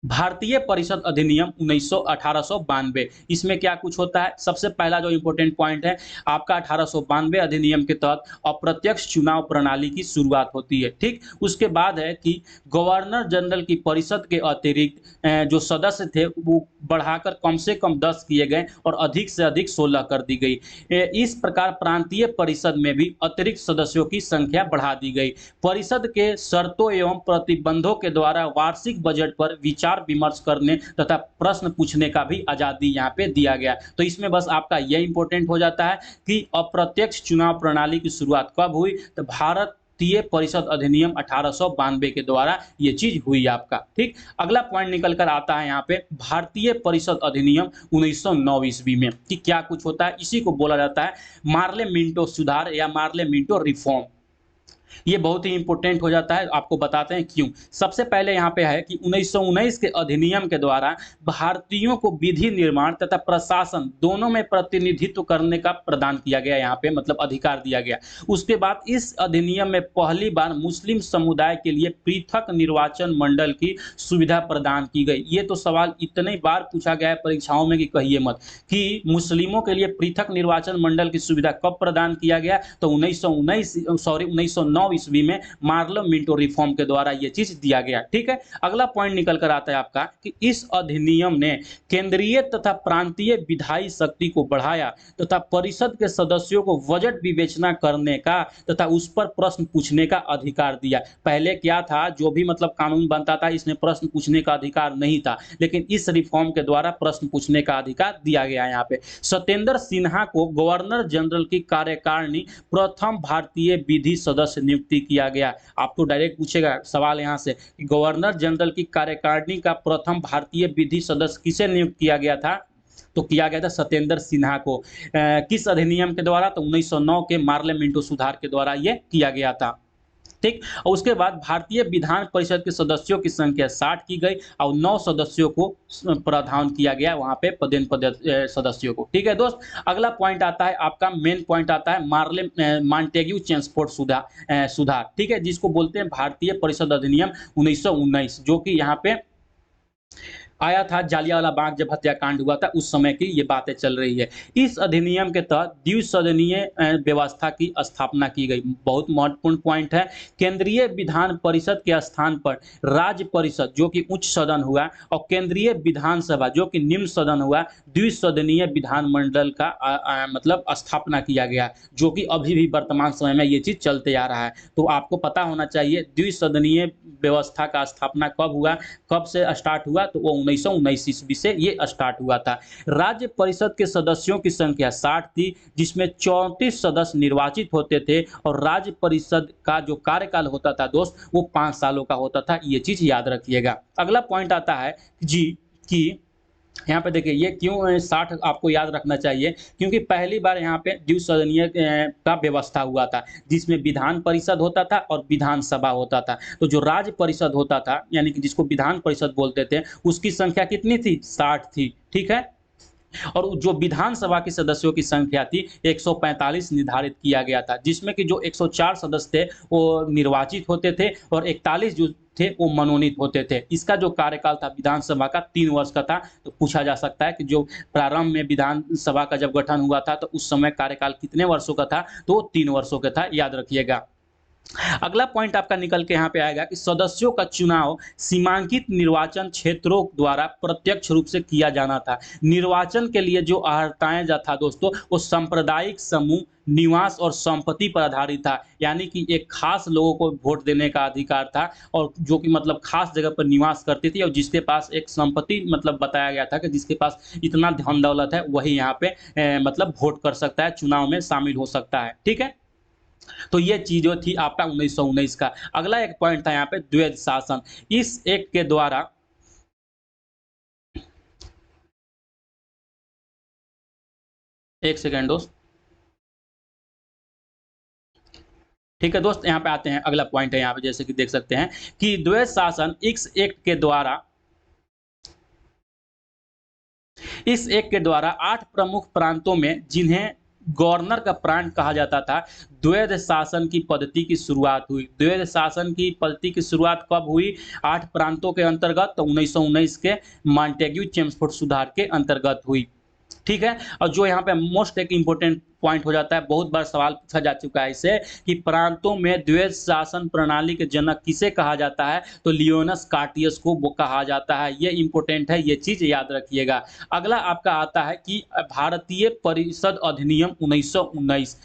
भारतीय परिषद अधिनियम 1892। इसमें क्या कुछ होता है? सबसे पहला जो इंपॉर्टेंट पॉइंट है आपका 1892 अधिनियम के तहत अप्रत्यक्ष चुनाव प्रणाली की शुरुआत होती है। ठीक, उसके बाद है कि गवर्नर जनरल की परिषद के अतिरिक्त जो सदस्य थे वो बढ़ाकर कम से कम 10 किए गए और अधिक से अधिक 16 कर दी गई। इस प्रकार प्रांतीय परिषद में भी अतिरिक्त सदस्यों की संख्या बढ़ा दी गई। परिषद के शर्तों एवं प्रतिबंधों के द्वारा वार्षिक बजट पर विचार विमर्श करने तथा प्रश्न पूछने का भी आजादी यहाँ पे दिया गया। तो इसमें बस आपका यह इंपॉर्टेंट हो जाता है कि अप्रत्यक्ष चुनाव प्रणाली की शुरुआत कब हुई? तो भारतीय परिषद अधिनियम 1892 के द्वारा ये चीज हुई आपका। ठीक, अगला पॉइंट निकल कर आता है यहाँ पे भारतीय परिषद अधिनियम 1909 ईस्वी में कि क्या कुछ होता है। इसी को बोला जाता है मार्ले मिंटो सुधार या मार्ले मिंटो रिफॉर्म। ये बहुत ही इंपॉर्टेंट हो जाता है, आपको बताते हैं क्यों। सबसे पहले यहाँ पे है कि 1919 के अधिनियम के द्वारा भारतीयों को विधि निर्माण तथा प्रशासन दोनों में प्रतिनिधित्व करने का प्रदान किया गया, यहाँ पे मतलब अधिकार दिया गया। उसके बाद इस अधिनियम में पहली बार मुस्लिम समुदाय के लिए पृथक निर्वाचन मंडल की सुविधा प्रदान की गई। ये तो सवाल इतने बार पूछा गया है परीक्षाओं में कि कहिए मत, कि मुस्लिमों के लिए पृथक निर्वाचन मंडल की सुविधा कब प्रदान किया गया? तो 1909 ईस्वी में मार्लो मिंटो रिफॉर्म के द्वारा यह चीज दिया गया। ठीक है, अगला पॉइंट निकल कर आता है आपका कि इस अधिनियम ने केंद्रीय तथा प्रांतीय विधायी शक्ति को बढ़ाया तथा परिषद के सदस्यों को बजट विवेचना करने का तथा उस पर प्रश्न पूछने का अधिकार दिया। पहले क्या था, जो भी मतलब कानून बनता था इसमें प्रश्न पूछने का अधिकार नहीं था, लेकिन इस रिफॉर्म के द्वारा प्रश्न पूछने का अधिकार दिया गया। यहाँ पे सत्येंद्र सिन्हा को गवर्नर जनरल की कार्यकारिणी प्रथम भारतीय विधि सदस्य नियुक्ति किया गया। आपको डायरेक्ट पूछेगा सवाल यहाँ से कि गवर्नर जनरल की कार्यकारिणी का प्रथम भारतीय विधि सदस्य किसे नियुक्त किया गया था? तो किया गया था सत्येंद्र सिन्हा को। किस अधिनियम के द्वारा? तो 1909 के मार्ले मिंटो सुधार के द्वारा ये किया गया था। ठीक, और उसके बाद भारतीय विधान परिषद के सदस्यों की संख्या 60 की गई और 9 सदस्यों को प्रावधान किया गया वहां पे पदेन सदस्यों को। ठीक है दोस्त, अगला पॉइंट आता है आपका मेन पॉइंट आता है मार्ले मॉन्टेग्यू चेम्सफोर्ड सुधार। ठीक है, जिसको बोलते हैं भारतीय परिषद अधिनियम 1919, जो कि यहाँ पे आया था जालियांवाला बाग जब हत्याकांड हुआ था उस समय की ये बातें चल रही है। इस अधिनियम के तहत द्विसदनीय व्यवस्था की स्थापना की गई। बहुत महत्वपूर्ण पॉइंट है। केंद्रीय विधान परिषद के स्थान पर राज्य परिषद जो कि उच्च सदन हुआ और केंद्रीय विधानसभा जो कि निम्न सदन हुआ, द्विसदनीय विधानमंडल का मतलब स्थापना किया गया, जो कि अभी भी वर्तमान समय में ये चीज चलते आ रहा है। तो आपको पता होना चाहिए द्विसदनीय व्यवस्था का स्थापना कब हुआ, कब से स्टार्ट हुआ? तो वो 1919 ईस्वी से ये स्टार्ट हुआ था। राज्य परिषद के सदस्यों की संख्या 60 थी, जिसमें 34 सदस्य निर्वाचित होते थे और राज्य परिषद का जो कार्यकाल होता था दोस्त वो 5 सालों का होता था। ये चीज याद रखिएगा। अगला पॉइंट आता है जी कि यहाँ पे देखिए ये क्यों 60 आपको याद रखना चाहिए, क्योंकि पहली बार यहाँ पे द्विसदनीय का व्यवस्था हुआ था, जिसमें विधान परिषद होता था और विधानसभा होता था। तो जो राज्य परिषद होता था यानी कि जिसको विधान परिषद बोलते थे, उसकी संख्या कितनी थी? 60 थी। ठीक है, और जो विधानसभा के सदस्यों की संख्या थी 145 निर्धारित किया गया था, जिसमें कि जो 104 सदस्य थे वो निर्वाचित होते थे और 41 जो थे वो मनोनीत होते थे। इसका जो कार्यकाल था विधानसभा का 3 वर्ष का था। तो पूछा जा सकता है कि जो प्रारंभ में विधानसभा का जब गठन हुआ था तो उस समय कार्यकाल कितने वर्षों का था? तो 3 वर्षों का था, याद रखिएगा। अगला पॉइंट आपका निकल के यहाँ पे आएगा कि सदस्यों का चुनाव सीमांकित निर्वाचन क्षेत्रों द्वारा प्रत्यक्ष रूप से किया जाना था। निर्वाचन के लिए जो अर्हताएं जा था दोस्तों, वो सांप्रदायिक समूह, निवास और संपत्ति पर आधारित था। यानी कि एक खास लोगों को वोट देने का अधिकार था, और जो कि मतलब खास जगह पर निवास करती थी, और जिसके पास एक संपत्ति मतलब बताया गया था कि जिसके पास इतना धन दौलत है वही यहाँ पे मतलब वोट कर सकता है, चुनाव में शामिल हो सकता है। ठीक है, तो ये चीज़ें थी आपका 1919 का। अगला एक पॉइंट था यहाँ पे द्वैध शासन। इस एक्ट के द्वारा एक सेकेंड दोस्त, ठीक है दोस्त, यहाँ पे आते हैं। अगला पॉइंट है यहाँ पे, जैसे कि देख सकते हैं कि द्वैध शासन इस एक्ट के द्वारा 8 प्रमुख प्रांतों में, जिन्हें गवर्नर का प्रांत कहा जाता था, द्वैध शासन की पद्धति की शुरुआत हुई। द्वैध शासन की पद्धति की शुरुआत कब हुई? 8 प्रांतों के अंतर्गत, तो 1919 के मॉन्टेग्यू चेम्सफोर्ड सुधार के अंतर्गत हुई। ठीक है, और जो यहाँ पे मोस्ट एक इम्पोर्टेंट पॉइंट हो जाता है, बहुत बार सवाल पूछा जा चुका है इससे, कि प्रांतों में द्वैध शासन प्रणाली के जनक किसे कहा जाता है? तो लियोनस कार्टियस को वो कहा जाता है। ये इंपॉर्टेंट है, ये चीज याद रखिएगा। अगला आपका आता है कि भारतीय परिषद अधिनियम 1919।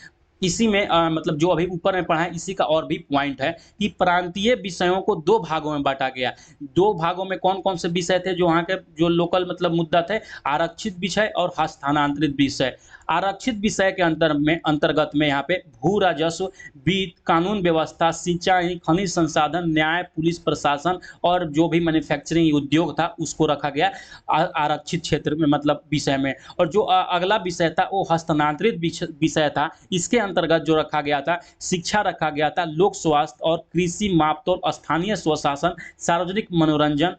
इसी में मतलब जो अभी ऊपर में पढ़ा है, इसी का और भी पॉइंट है कि प्रांतीय विषयों को 2 भागों में बांटा गया। 2 भागों में कौन-कौन से विषय थे जो वहाँ के जो लोकल मतलब मुद्दा थे? आरक्षित विषय और हस्तांतरित विषय। आरक्षित विषय के अंतर्गत में यहाँ पे भू राजस्व, वित्त, कानून व्यवस्था, सिंचाई, खनिज संसाधन, न्याय, पुलिस प्रशासन और जो भी मैन्युफैक्चरिंग उद्योग था उसको रखा गया आरक्षित क्षेत्र में, मतलब विषय में। और जो अगला विषय था वो हस्तांतरित विषय था। इसके अंतर्गत जो रखा गया था, शिक्षा रखा गया था, लोक स्वास्थ्य और कृषि मापतौल, स्थानीय स्वशासन, सार्वजनिक मनोरंजन,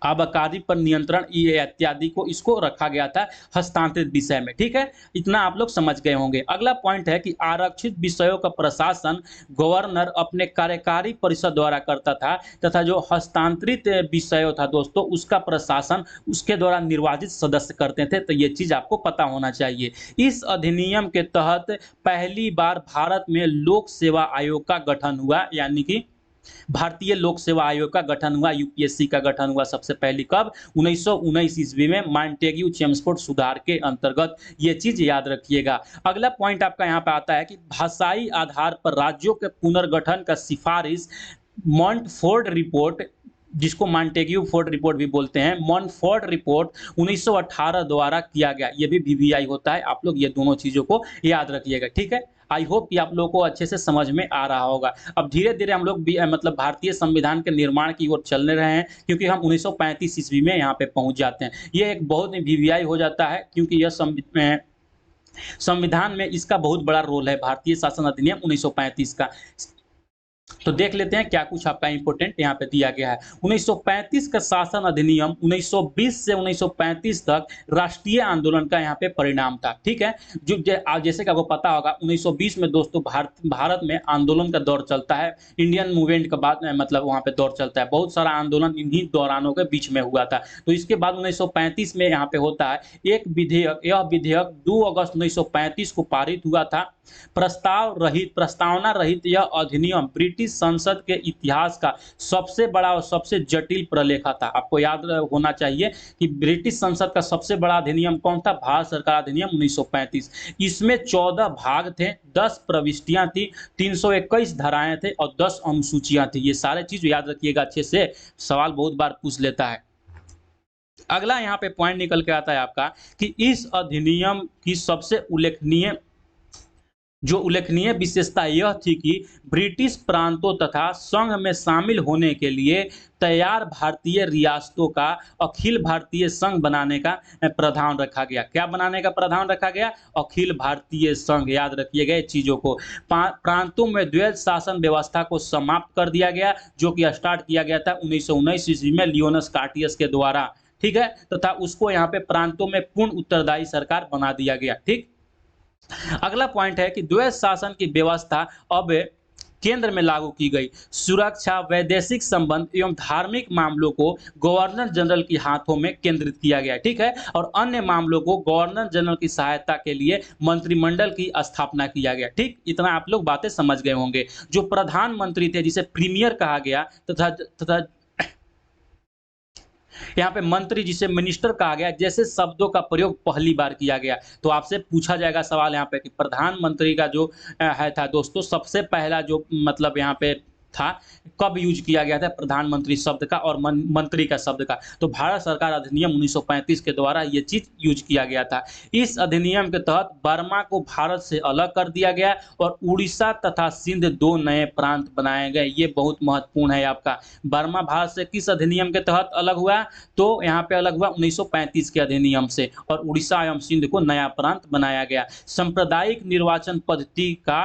आबादी पर नियंत्रण, ये इत्यादि को इसको रखा गया था हस्तांतरित विषय में। ठीक है, इतना आप लोग समझ गए होंगे। अगला पॉइंट है कि आरक्षित विषयों का प्रशासन गवर्नर अपने कार्यकारी परिषद द्वारा करता था, तथा जो हस्तांतरित विषयों था दोस्तों, उसका प्रशासन उसके द्वारा निर्वाचित सदस्य करते थे। तो ये चीज आपको पता होना चाहिए। इस अधिनियम के तहत पहली बार भारत में लोक सेवा आयोग का गठन हुआ, यानी कि भारतीय लोक सेवा आयोग का गठन हुआ, यूपीएससी का गठन हुआ सबसे पहले कब? 1919 ईस्वी में मॉन्टेग्यू चेम्सफोर्ड सुधार के अंतर्गत। ये चीज याद रखिएगा। अगला पॉइंट आपका यहाँ पे आता है कि भाषाई आधार पर राज्यों के पुनर्गठन का सिफारिश मॉन्टफोर्ड रिपोर्ट, जिसको मॉन्टेग्यू फोर्ड रिपोर्ट भी बोलते हैं, मॉन्टफोर्ड रिपोर्ट 1918 द्वारा किया गया। ये भी वीवीआई होता है, आप लोग ये दोनों चीजों को याद रखिएगा। ठीक है, आई होप कि आप लोगों को अच्छे से समझ में आ रहा होगा। अब धीरे धीरे हम लोग मतलब भारतीय संविधान के निर्माण की ओर चलने रहे हैं, क्योंकि हम 1935 ईस्वी में यहाँ पे पहुंच जाते हैं। ये एक बहुत ही वीवीआई हो जाता है, क्योंकि यह संविधान में इसका बहुत बड़ा रोल है, भारतीय शासन अधिनियम 1935 का। तो देख लेते हैं क्या कुछ आपका इंपॉर्टेंट यहाँ पे दिया गया है। 1935 का शासन अधिनियम 1920 से 1935 तक राष्ट्रीय आंदोलन का यहाँ पे परिणाम था। ठीक है, जो जैसे कि आपको पता होगा 1920 में दोस्तों भारत में आंदोलन का दौर चलता है। इंडियन मूवमेंट के बाद मतलब वहाँ पे दौर चलता है, बहुत सारा आंदोलन इन्हीं दौरानों के बीच में हुआ था। तो इसके बाद 1935 में यहाँ पे होता है एक विधेयक। यह विधेयक 2 अगस्त 1935 को पारित हुआ था। प्रस्तावना रहित यह अधिनियम ब्रिटिश संसद के इतिहास का सबसे बड़ा और सबसे जटिल प्रलेखा था। आपको याद होना चाहिए कि ब्रिटिश संसद का सबसे बड़ा अधिनियम कौन था? भारत सरकार अधिनियम 1935। इसमें 14 भाग थे, 10 प्रविष्टियां थी, 321 धाराएं थे और 10 अनुसूचियां थी। ये सारे चीज याद रखिएगा अच्छे से, सवाल बहुत बार पूछ लेता है। अगला यहाँ पे पॉइंट निकल के आता है आपका कि इस अधिनियम की सबसे उल्लेखनीय विशेषता यह थी कि ब्रिटिश प्रांतों तथा संघ में शामिल होने के लिए तैयार भारतीय रियासतों का अखिल भारतीय संघ बनाने का प्रावधान रखा गया। क्या बनाने का प्रावधान रखा गया? अखिल भारतीय संघ। याद रखिएगा चीजों को। प्रांतों में द्वैध शासन व्यवस्था को समाप्त कर दिया गया, जो कि स्टार्ट किया गया था 1919 ईस्वी में लियोनस कार्टियस के द्वारा। ठीक है, तथा उसको यहाँ पे प्रांतों में पूर्ण उत्तरदायी सरकार बना दिया गया। ठीक, अगला पॉइंट है कि द्वैध शासन की व्यवस्था अब केंद्र में लागू की गई। सुरक्षा, वैदेशिक संबंध एवं धार्मिक मामलों को गवर्नर जनरल के हाथों में केंद्रित किया गया, ठीक है। और अन्य मामलों को गवर्नर जनरल की सहायता के लिए मंत्रिमंडल की स्थापना किया गया, ठीक। इतना आप लोग बातें समझ गए होंगे। जो प्रधानमंत्री थे जिसे प्रीमियर कहा गया तथा यहाँ पे मंत्री जिसे मिनिस्टर कहा गया, जैसे शब्दों का प्रयोग पहली बार किया गया। तो आपसे पूछा जाएगा सवाल यहाँ पे कि प्रधानमंत्री का जो है था दोस्तों, सबसे पहला जो मतलब यहाँ पे था, कब यूज किया गया था प्रधानमंत्री शब्द का और मंत्री का शब्द का? तो भारत सरकार अधिनियम 1935 के द्वारा ये चीज यूज किया गया था। इस अधिनियम के तहत बर्मा को भारत से अलग कर दिया गया और उड़ीसा तथा सिंध 2 नए प्रांत बनाए गए। ये बहुत महत्वपूर्ण है आपका। बर्मा भारत से किस अधिनियम के तहत अलग हुआ? तो यहाँ पे अलग हुआ 1935 के अधिनियम से, और उड़ीसा एवं सिंध को नया प्रांत बनाया गया। सांप्रदायिक निर्वाचन पद्धति का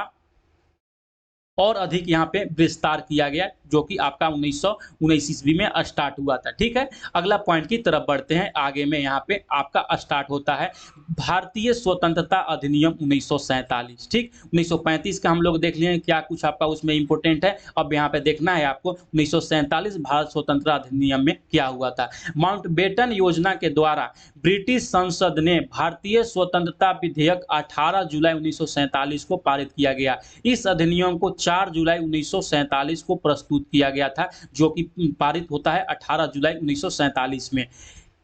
और अधिक यहाँ पे विस्तार किया गया, जो कि आपका 1919 ईस्वी में स्टार्ट हुआ था, ठीक है। अगला पॉइंट की तरफ बढ़ते हैं। आगे में यहाँ पे आपका स्टार्ट होता है भारतीय स्वतंत्रता अधिनियम 1947, ठीक। 1935 का हम लोग देख लिए क्या कुछ आपका उसमें इंपोर्टेंट है। अब यहाँ पे देखना है आपको 1947 भारत स्वतंत्रता अधिनियम में क्या हुआ था। माउंटबेटन योजना के द्वारा ब्रिटिश संसद ने भारतीय स्वतंत्रता विधेयक 18 जुलाई 1947 को पारित किया गया। इस अधिनियम को 4 जुलाई 1947 को प्रस्तुत किया गया था, जो कि पारित होता है 18 जुलाई 1947 में।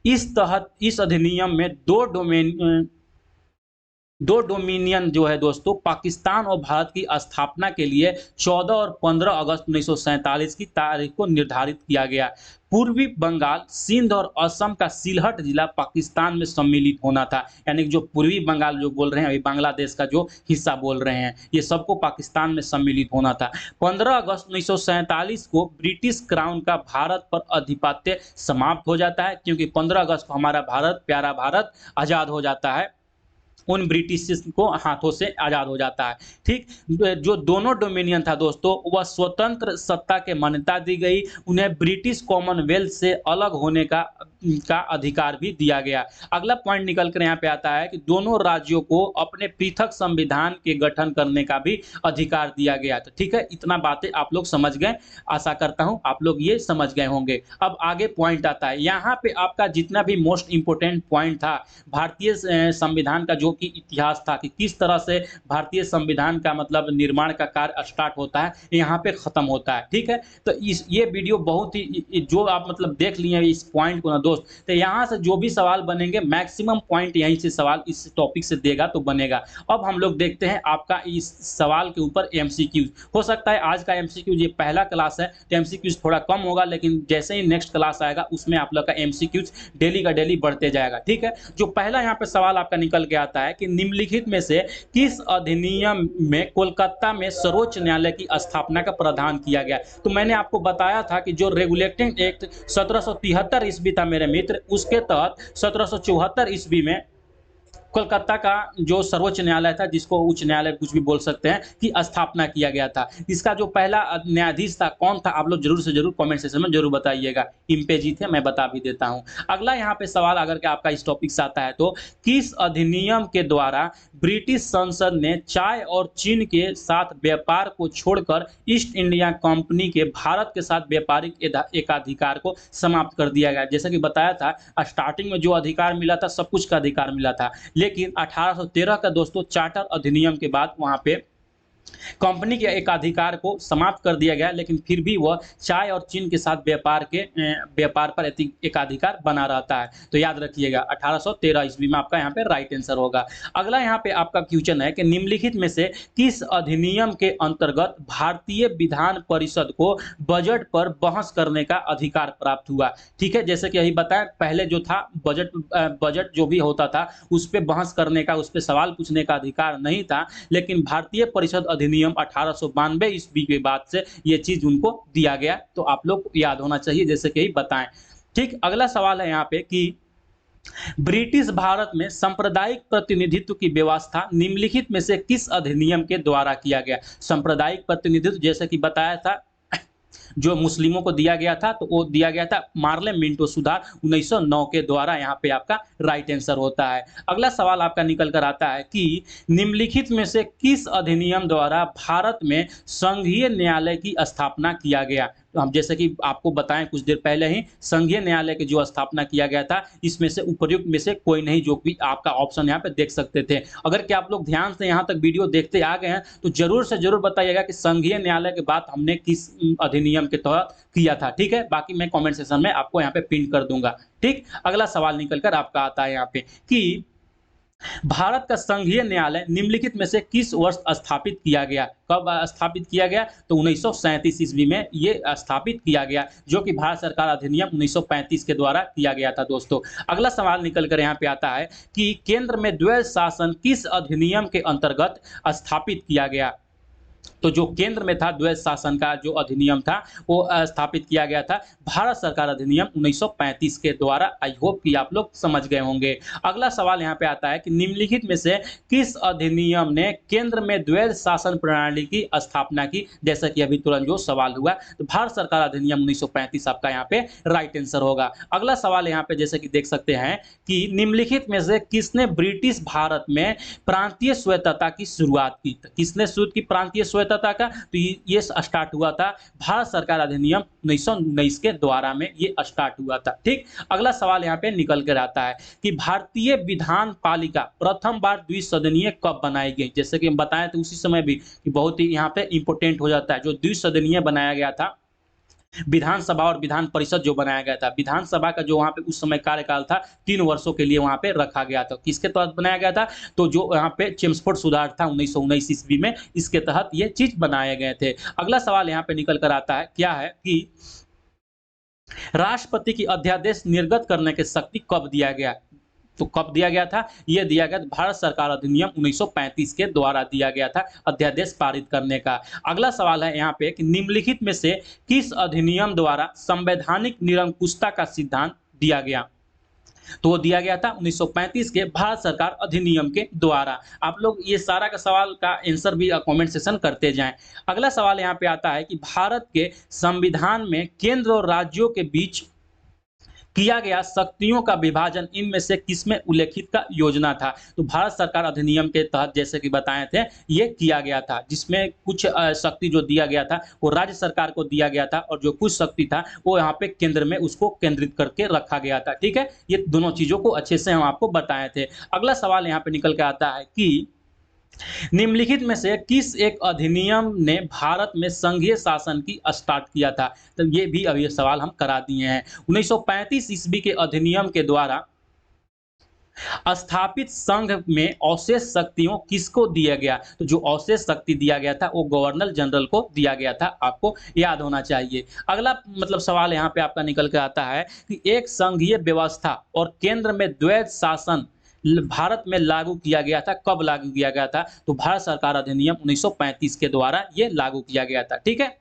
इस अधिनियम में दो डोमिनियन जो है दोस्तों, पाकिस्तान और भारत की स्थापना के लिए 14 और 15 अगस्त 1947 की तारीख को निर्धारित किया गया। पूर्वी बंगाल, सिंध और असम का सिलहट जिला पाकिस्तान में सम्मिलित होना था। यानी कि जो पूर्वी बंगाल जो बोल रहे हैं, अभी बांग्लादेश का जो हिस्सा बोल रहे हैं, ये सबको पाकिस्तान में सम्मिलित होना था। 15 अगस्त 1947 को ब्रिटिश क्राउन का भारत पर अधिपत्य समाप्त हो जाता है, क्योंकि 15 अगस्त को हमारा भारत, प्यारा भारत आज़ाद हो जाता है, उन ब्रिटिश को हाथों से आज़ाद हो जाता है, ठीक। जो दोनों डोमिनियन था दोस्तों, वह स्वतंत्र सत्ता के मान्यता दी गई। उन्हें ब्रिटिश कॉमनवेल्थ से अलग होने का अधिकार भी दिया गया। अगला पॉइंट निकल कर यहाँ पे आता है कि दोनों राज्यों को अपने पृथक संविधान के गठन करने का भी अधिकार दिया गया। तो ठीक है, इतना बातें आप लोग समझ गए, आशा करता हूँ आप लोग ये समझ गए होंगे। अब आगे पॉइंट आता है, यहाँ पे आपका जितना भी मोस्ट इंपोर्टेंट पॉइंट था भारतीय संविधान का, जो कि इतिहास था कि किस तरह से भारतीय संविधान का मतलब निर्माण का कार्य स्टार्ट होता है, यहाँ पे खत्म होता है, ठीक है। तो ये वीडियो बहुत ही, जो आप मतलब देख लिए इस पॉइंट को ना दोस्त, तो यहाँ से जो भी सवाल बनेंगे मैक्सिमम पॉइंट यहीं से सवाल इस टॉपिक से देगा तो बनेगा। अब हम लोग देखते हैं आपका इस सवाल के ऊपर एमसीक्यूज। हो सकता है आज का एमसीक्यूज, ये पहला क्लास है तो एमसीक्यूज थोड़ा कम होगा, लेकिन जैसे ही नेक्स्ट क्लास आएगा उसमें आप लोग का एमसीक्यूज डेली का डेली बढ़ते जाएगा, ठीक है। जो पहला यहाँ पे सवाल आपका निकल के आता है कि निम्नलिखित में से किस अधिनियम में कोलकाता में सर्वोच्च न्यायालय की स्थापना का प्रावधान किया गया। तो मैंने आपको बताया था कि जो रेगुलेटिंग एक्ट 1773 ईस्वी था मेरे मित्र, उसके तहत 1774 ईस्वी में कोलकाता का जो सर्वोच्च न्यायालय था, जिसको उच्च न्यायालय कुछ भी बोल सकते हैं, की स्थापना किया गया था। इसका जो पहला न्यायाधीश था कौन था, आप लोग जरूर से जरूर कमेंट सेक्शन में जरूर बताइएगा। इम्पे जी थे, मैं बता भी देता हूं। अगला यहाँ पे सवाल अगर के आपका इस टॉपिक से आता है तो किस अधिनियम के द्वारा ब्रिटिश संसद ने चाय और चीन के साथ व्यापार को छोड़कर ईस्ट इंडिया कंपनी के भारत के साथ व्यापारिक एकाधिकार को समाप्त कर दिया गया। जैसा कि बताया था, स्टार्टिंग में जो अधिकार मिला था सब कुछ का अधिकार मिला था, लेकिन 1813 का दोस्तों चार्टर अधिनियम के बाद वहां पे कंपनी के एकाधिकार को समाप्त कर दिया गया, लेकिन फिर भी वह चाय और चीन के साथ व्यापार पर एकाधिकार बना रहता है। तो याद रखिएगा 1813 ईस्वी में आपका यहाँ पे राइट आंसर होगा। अगला यहाँ पे आपका क्वेश्चन है कि निम्नलिखित में से किस अधिनियम के अंतर्गत भारतीय विधान परिषद को बजट पर बहस करने का अधिकार प्राप्त हुआ। ठीक है, जैसे कि यही बताया, पहले जो था बजट जो भी होता था उस पर बहस करने का, उस पर सवाल पूछने का अधिकार नहीं था, लेकिन भारतीय परिषद अधिनियम 1892 ईस्वी के बाद से ये चीज उनको दिया गया। तो आप लोग को याद होना चाहिए, जैसे कि बताएं। ठीक, अगला सवाल है यहाँ पे कि ब्रिटिश भारत में सांप्रदायिक प्रतिनिधित्व की व्यवस्था निम्नलिखित में से किस अधिनियम के द्वारा किया गया। सांप्रदायिक प्रतिनिधित्व जैसे कि बताया था जो मुस्लिमों को दिया गया था, तो वो दिया गया था मार्ले मिंटो सुधार 1909 के द्वारा। यहाँ पे आपका राइट आंसर होता है। अगला सवाल आपका निकल कर आता है कि निम्नलिखित में से किस अधिनियम द्वारा भारत में संघीय न्यायालय की स्थापना किया गया। तो हम जैसे कि आपको बताएं कुछ देर पहले ही, संघीय न्यायालय की जो स्थापना किया गया था, इसमें से उपर्युक्त में से कोई नहीं, जो भी आपका ऑप्शन यहाँ पे देख सकते थे। अगर कि आप लोग ध्यान से यहाँ तक वीडियो देखते आ गए हैं तो जरूर से जरूर बताइएगा कि संघीय न्यायालय की बात हमने किस अधिनियम के तहत किया था। ठीक है, बाकी मैं कमेंट सेक्शन में आपको यहाँ पे पिन कर दूंगा। ठीक, अगला सवाल निकल कर आपका आता है यहाँ पे कि भारत का संघीय न्यायालय निम्नलिखित में से किस वर्ष स्थापित किया गया। कब स्थापित किया गया, तो 1937 ईस्वी में ये स्थापित किया गया, जो कि भारत सरकार अधिनियम 1935 के द्वारा किया गया था दोस्तों। अगला सवाल निकल कर यहाँ पे आता है कि केंद्र में द्वैध शासन किस अधिनियम के अंतर्गत स्थापित किया गया। तो जो केंद्र में था द्वैध शासन का जो अधिनियम था वो स्थापित किया गया था भारत सरकार अधिनियम 1935 के द्वारा। आई होप कि आप लोग समझ गए होंगे। अगला सवाल यहाँ पे आता है कि निम्नलिखित में से किस अधिनियम ने केंद्र में द्वैध शासन प्रणाली की स्थापना की। जैसा कि अभी तुरंत जो सवाल हुआ, तो भारत सरकार अधिनियम 1935 आपका यहाँ पे राइट आंसर होगा। अगला सवाल यहाँ पे जैसे कि देख सकते हैं कि निम्नलिखित में से किसने ब्रिटिश भारत में प्रांतीय स्वायत्तता की शुरुआत की। किसने शुरू की प्रांतीय स्वायत्तता का, तो ये स्टार्ट हुआ था भारत सरकार अधिनियम 1919 के द्वारा में ये स्टार्ट हुआ था। ठीक, अगला सवाल यहाँ पे निकल कर आता है कि भारतीय विधान पालिका प्रथम बार द्विसदनीय कब बनाई गई। जैसे कि हम बताएं तो उसी समय भी कि बहुत ही यहाँ पे इंपोर्टेंट हो जाता है। जो द्विसदनीय बनाया गया था, विधानसभा और विधान परिषद जो बनाया गया था, विधानसभा का जो वहां पे उस समय कार्यकाल था 3 वर्षों के लिए वहां पे रखा गया था। किसके तहत बनाया गया था, तो जो यहाँ पे चेम्सफोर्ड सुधार था 1919 ईस्वी में, इसके तहत ये चीज बनाए गए थे। अगला सवाल यहाँ पे निकल कर आता है क्या है कि राष्ट्रपति की अध्यादेश निर्गत करने की शक्ति कब दिया गया। तो कब दिया गया था, यह दिया गया भारत सरकार अधिनियम 1935 के द्वारा दिया गया था अध्यादेश पारित करने का। अगला सवाल है यहाँ पे कि निम्नलिखित में से किस अधिनियम द्वारा संवैधानिक निरंकुशता का सिद्धांत दिया गया। तो वो दिया गया था 1935 के भारत सरकार अधिनियम के द्वारा। आप लोग ये सारा का सवाल का आंसर भी कमेंट सेक्शन करते जाएं। अगला सवाल यहाँ पे आता है कि भारत के संविधान में केंद्र और राज्यों के बीच किया गया शक्तियों का विभाजन इनमें से किसमें उल्लेखित का योजना था। तो भारत सरकार अधिनियम के तहत जैसे कि बताए थे ये किया गया था, जिसमें कुछ शक्ति जो दिया गया था वो राज्य सरकार को दिया गया था और जो कुछ शक्ति था वो यहाँ पे केंद्र में उसको केंद्रित करके रखा गया था। ठीक है, ये दोनों चीजों को अच्छे से हम आपको बताए थे। अगला सवाल यहाँ पे निकल के आता है कि निम्नलिखित में से किस एक अधिनियम ने भारत में संघीय शासन की स्टार्ट किया था। तो ये भी अभी सवाल हम करा दिए हैं। 1935 ईस्वी के अधिनियम के द्वारा स्थापित संघ में अवशेष शक्तियों किसको दिया गया। तो जो अवशेष शक्ति दिया गया था वो गवर्नर जनरल को दिया गया था, आपको याद होना चाहिए। अगला सवाल यहाँ पे आपका निकल के आता है कि एक संघीय व्यवस्था और केंद्र में द्वैध शासन भारत में लागू किया गया था। कब लागू किया गया था, तो भारत सरकार अधिनियम 1935 के द्वारा ये लागू किया गया था। ठीक है,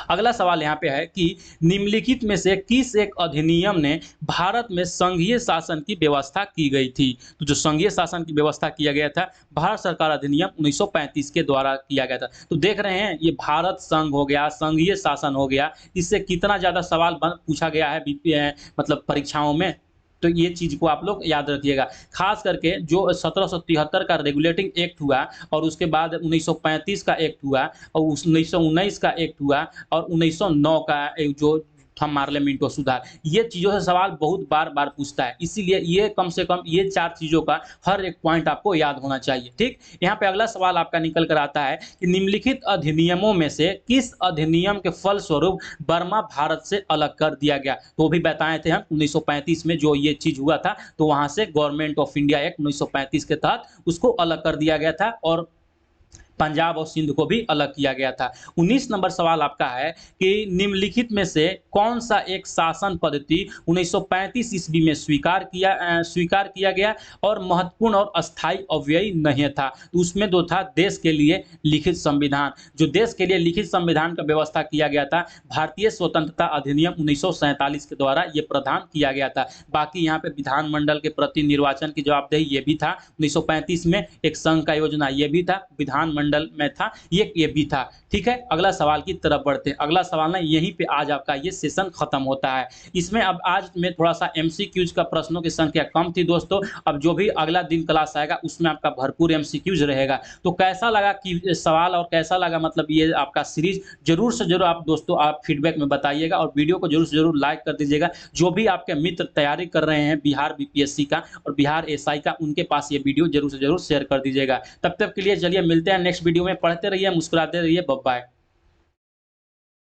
अगला सवाल यहाँ पे है कि निम्नलिखित में से किस एक अधिनियम ने भारत में संघीय शासन की व्यवस्था की गई थी। तो जो संघीय शासन की व्यवस्था किया गया था भारत सरकार अधिनियम 1935 के द्वारा किया गया था। तो देख रहे हैं ये भारत संघ हो गया, संघीय शासन हो गया, इससे कितना ज्यादा सवाल पूछा गया है परीक्षाओं में। तो ये चीज को आप लोग याद रखिएगा। खास करके जो 1773 का रेगुलेटिंग एक्ट हुआ और उसके बाद 1935 का एक्ट हुआ और 1919 का एक्ट हुआ और 1909 का जो हम मार्ले मिंटो सुधार, ये चीज़ों से सवाल बहुत बार पूछता है। इसीलिए ये कम से कम ये 4 चीज़ों का हर एक पॉइंट आपको याद होना चाहिए। ठीक, यहाँ पे अगला सवाल आपका निकल कर आता है कि निम्नलिखित अधिनियमों में से किस अधिनियम के फलस्वरूप बर्मा भारत से अलग कर दिया गया। तो भी बताए थे हम 1935 में जो ये चीज़ हुआ था, तो वहाँ से गवर्नमेंट ऑफ इंडिया एक्ट 1935 के तहत उसको अलग कर दिया गया था और पंजाब और सिंध को भी अलग किया गया था। 19 नंबर सवाल आपका है कि निम्नलिखित में से कौन सा एक शासन पद्धति 1935 ईस्वी में स्वीकार किया गया और महत्वपूर्ण और अस्थायी अव्ययी नहीं था। तो उसमें दो था देश के लिए लिखित संविधान। जो देश के लिए लिखित संविधान का व्यवस्था किया गया था भारतीय स्वतंत्रता अधिनियम 1947 के द्वारा ये प्रदान किया गया था। बाकी यहाँ पे विधानमंडल के प्रति निर्वाचन की जवाबदेही ये भी था 1935 में, एक संघ का योजना ये भी था, विधानमंडल मंडल में था, ये भी था। ठीक है, अगला सवाल की तरफ बढ़ते हैं। अगला सवाल ना यहीं पे आज आपका ये सेशन खत्म होता है। इसमें अब आज में थोड़ा-सा एमसीक्यूज़ का प्रश्नों की संख्या कम थी दोस्तों। अब जो भी अगला दिन क्लास आएगा उसमें आपका भरपूर एमसीक्यूज़ रहेगा। तो कैसा लगा कि सवाल और कैसा लगा मतलब ये आपका सीरीज़, ज़रूर से ज़रूर आप दोस्तों आप फीडबैक में बताइएगा और वीडियो को ज़रूर से ज़रूर लाइक कर दीजिएगा। जो भी आपके मित्र तैयारी कर रहे हैं बिहार बीपीएससी का और बिहार एसआई का, उनके पास ये वीडियो ज़रूर से ज़रूर शेयर कर दीजिएगा। तब तक के लिए चलिए मिलते हैं नेक्स्ट वीडियो में। पढ़ते रहिए, मुस्कुराते रहिए। Bye bye.